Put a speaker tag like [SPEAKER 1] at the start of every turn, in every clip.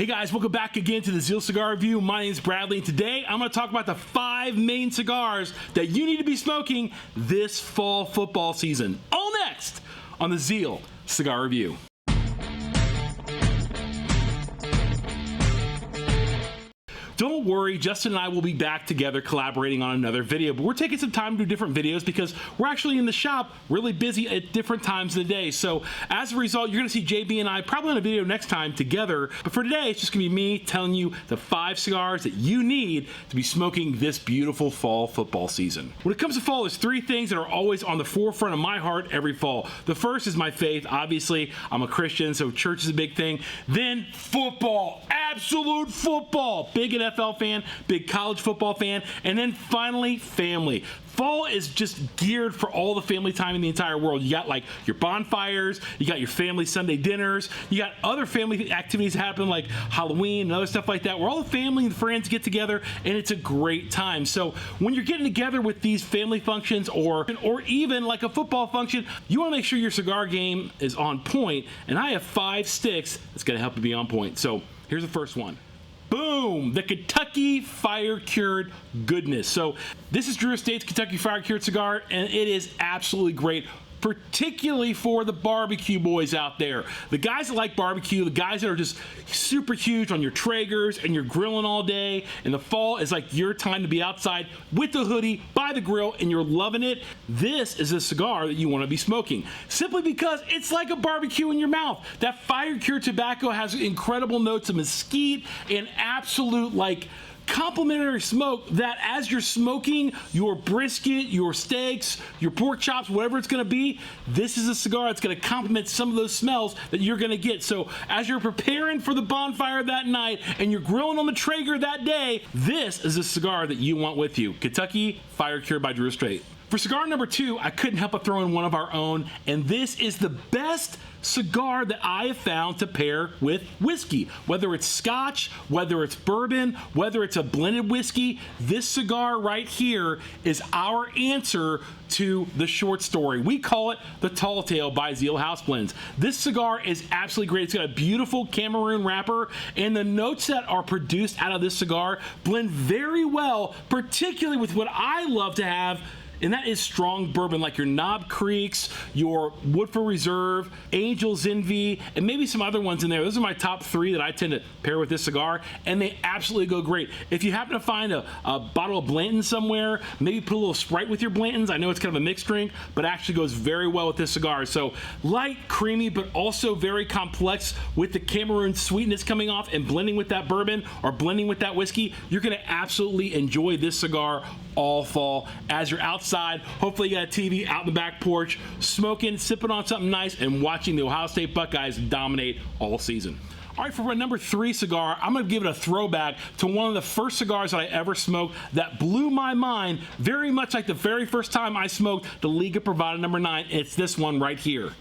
[SPEAKER 1] Hey guys, welcome back again to the Zeal Cigar Review. My name is Bradley, and today I'm going to talk about the 5 main cigars that you need to be smoking this fall football season. All next on the Zeal Cigar Review. Don't worry, Justin and I will be back together collaborating on another video, but we're taking some time to do different videos because we're actually in the shop really busy at different times of the day. So as a result, you're going to see JB and I probably on a video next time together, but for today, it's just going to be me telling you the 5 cigars that you need to be smoking this beautiful fall football season. When it comes to fall, there's 3 things that are always on the forefront of my heart every fall. The first is my faith. Obviously, I'm a Christian, so church is a big thing. Then football, absolute football. Big NFL fan, big college football fan, and then finally family. Fall is just geared for all the family time in the entire world. You got like your bonfires, you got your family Sunday dinners, you got other family activities happen like Halloween and other stuff like that where all the family and friends get together and it's a great time. So when you're getting together with these family functions or even like a football function, you want to make sure your cigar game is on point, and I have 5 sticks that's going to help you be on point. So here's the first one. Boom! The Kentucky Fire Cured goodness. So this is Drew Estate's Kentucky Fire Cured cigar, and it is absolutely great, particularly for the barbecue boys out there. The guys that like barbecue, the guys that are just super huge on your Traegers and you're grilling all day, and the fall is like your time to be outside with the hoodie by the grill and you're loving it. This is a cigar that you want to be smoking simply because it's like a barbecue in your mouth. That Fire Cured tobacco has incredible notes of mesquite and absolute like complimentary smoke that as you're smoking your brisket, your steaks, your pork chops, whatever it's going to be, this is a cigar that's going to complement some of those smells that you're going to get. So as you're preparing for the bonfire that night and you're grilling on the Traeger that day, this is a cigar that you want with you. Kentucky Fire Cured by Drew Estate. For cigar number 2, I couldn't help but throw in one of our own, and this is the best cigar that I have found to pair with whiskey. Whether it's scotch, whether it's bourbon, whether it's a blended whiskey, this cigar right here is our answer to the short story. We call it the Tall Tale by Zeal House Blends. This cigar is absolutely great. It's got a beautiful Cameroon wrapper, and the notes that are produced out of this cigar blend very well, particularly with what I love to have, and that is strong bourbon like your Knob Creeks, your Woodford Reserve, Angel's Envy, and maybe some other ones in there. Those are my top 3 that I tend to pair with this cigar, and they absolutely go great. If you happen to find a bottle of Blanton somewhere, maybe put a little Sprite with your Blantons. I know it's kind of a mixed drink, but actually goes very well with this cigar. So light, creamy, but also very complex with the Cameroon sweetness coming off and blending with that bourbon or blending with that whiskey. You're going to absolutely enjoy this cigar all fall as you're outside. Hopefully you got a TV out in the back porch, smoking, sipping on something nice, and watching the Ohio State Buckeyes dominate all season. All right, for my number 3 cigar, I'm going to give it a throwback to one of the first cigars that I ever smoked that blew my mind, very much like the very first time I smoked the Liga Privada number 9. It's this one right here.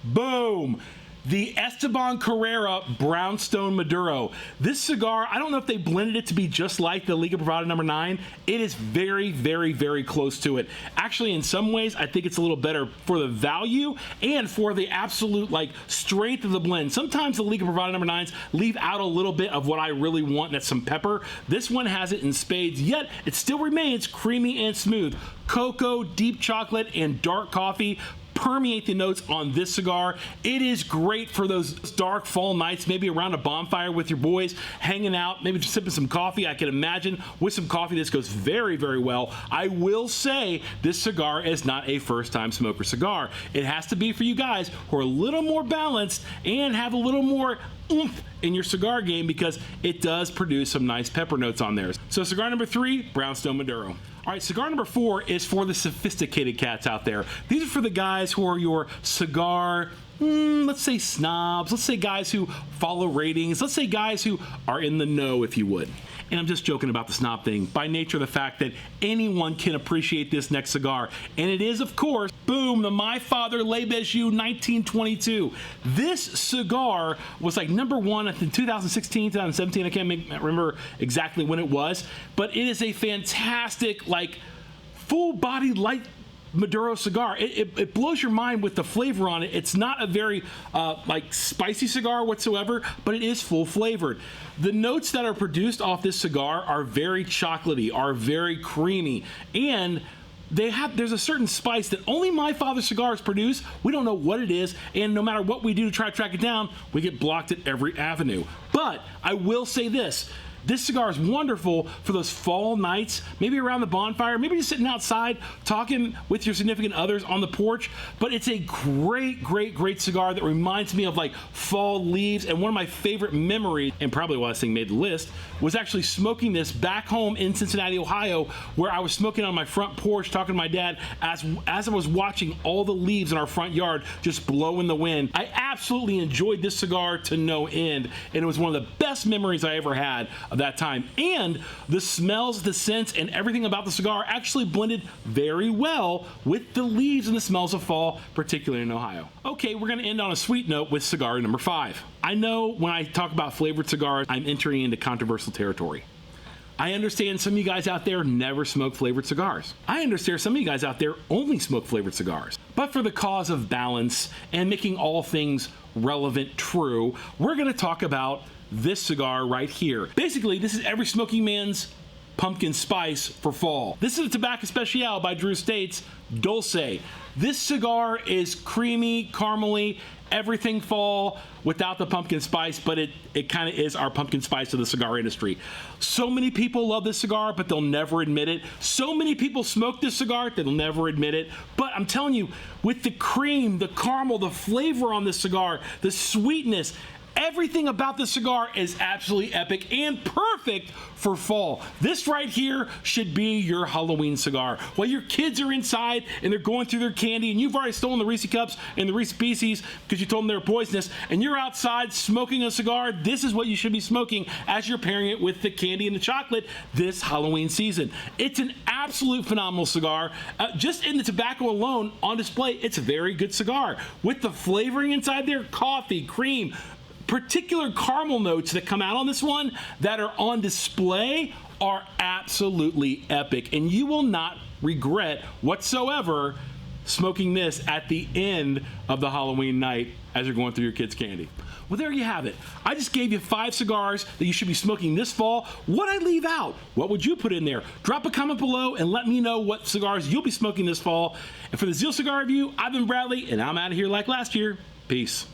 [SPEAKER 1] Boom! The Esteban Carrera Brownstone Maduro. This cigar, I don't know if they blended it to be just like the Liga Privada number 9. It is very, very, very close to it. Actually, in some ways, I think it's a little better for the value and for the absolute like strength of the blend. Sometimes the Liga Privada number 9s leave out a little bit of what I really want, that's some pepper. This one has it in spades, yet it still remains creamy and smooth. Cocoa, deep chocolate, and dark coffee permeate the notes on this cigar. It is great for those dark fall nights, maybe around a bonfire with your boys, hanging out, maybe just sipping some coffee. I can imagine with some coffee this goes very, very well. I will say this cigar is not a first-time smoker cigar. It has to be for you guys who are a little more balanced and have a little more oomph in your cigar game because it does produce some nice pepper notes on there. So cigar number 3, Brownstone Maduro. All right, cigar number 4 is for the sophisticated cats out there. These are for the guys who are your cigar, let's say snobs, let's say guys who follow ratings, let's say guys who are in the know, if you would. And I'm just joking about the snob thing by nature of the fact that anyone can appreciate this next cigar. And it is, of course, boom, the My Father Le Bijou 1922. This cigar was like number 1 in 2016, 2017. I can't remember exactly when it was. But it is a fantastic, like, full-bodied light Maduro cigar. It blows your mind with the flavor on it. It's not a very like spicy cigar whatsoever, but it is full flavored. The notes that are produced off this cigar are very chocolatey, are very creamy, and there's a certain spice that only My Father cigars produce. We don't know what it is, and no matter what we do to try to track it down, we get blocked at every avenue. But I will say this cigar is wonderful for those fall nights, maybe around the bonfire, maybe just sitting outside talking with your significant others on the porch. But it's a great cigar that reminds me of like fall leaves. And one of my favorite memories, and probably why this thing made the list, was actually smoking this back home in Cincinnati, Ohio, where I was smoking on my front porch talking to my dad as I was watching all the leaves in our front yard just blow in the wind. I absolutely enjoyed this cigar to no end, and it was one of the best memories I ever had of that time. And the smells, the scents, and everything about the cigar actually blended very well with the leaves and the smells of fall, particularly in Ohio. Okay, we're going to end on a sweet note with cigar number 5. I know when I talk about flavored cigars, I'm entering into controversial territory. I understand some of you guys out there never smoke flavored cigars. I understand some of you guys out there only smoke flavored cigars. But for the cause of balance and making all things relevant true, we're going to talk about this cigar right here. Basically, this is every smoking man's pumpkin spice for fall. This is a Tobacco Especial by Drew States Dulce. This cigar is creamy, caramely, everything fall without the pumpkin spice, but it kind of is our pumpkin spice of the cigar industry. So many people love this cigar, but they'll never admit it. So many people smoke this cigar, they'll never admit it. But I'm telling you, with the cream, the caramel, the flavor on this cigar, the sweetness, everything about this cigar is absolutely epic and perfect for fall. This right here should be your Halloween cigar. While your kids are inside and they're going through their candy and you've already stolen the Reese cups and the Reese Pieces because you told them they were poisonous, and you're outside smoking a cigar, this is what you should be smoking as you're pairing it with the candy and the chocolate this Halloween season. It's an absolute phenomenal cigar. Just in the tobacco alone on display, it's a very good cigar. With the flavoring inside there, coffee, cream, particular caramel notes that come out on this one that are on display are absolutely epic, and you will not regret whatsoever smoking this at the end of the Halloween night as you're going through your kids' candy. Well, there you have it. I just gave you 5 cigars that you should be smoking this fall. What'd I leave out? What would you put in there? Drop a comment below and let me know what cigars you'll be smoking this fall. And for the Zeal Cigar Review, I've been Bradley, and I'm out of here like last year. Peace.